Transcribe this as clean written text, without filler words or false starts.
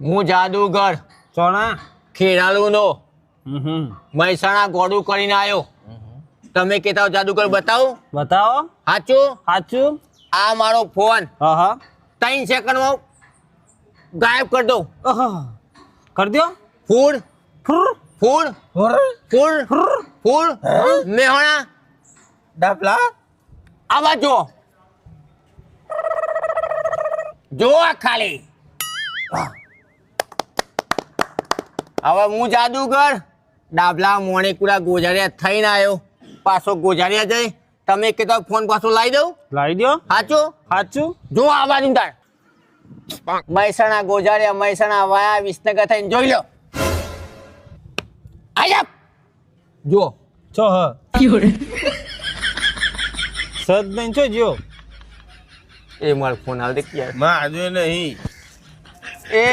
હું જાદુગર ચોણા ખેરાલુનો મહેસાણા ગોડું કરીને આવ્યો. તમે કહેતા હો જાદુગર બતાવું? બતાવો. સાચું? સાચું. આ મારો ફોન હા 3 સેકન્ડમાં ગાયબ કરી દઉં. કરી દો. ફૂડ ફુર ફૂડ ફૂડ ફૂડ મેહોણા ડબલા આ બાજુ જો આ ખાલી. હવે હું જાદુગર ડાબલા મોણેકુડા ગોજારિયા થઈને આવ્યો. પાછો ગોજારિયા જઈ તમે કહેતા ફોન પાછો લાવી દઉં? લાવી દો. સાચું? સાચું. જો આ બાજુ તાર મહેસાણા ગોજારિયા મહેસાણા વાયા વિસનગર થઈને જોઈ લો. આયા જો છો હ સદ નહીં છો જો એ મારો ફોન હાલ દે ક્યાં માં આજે નહીં એ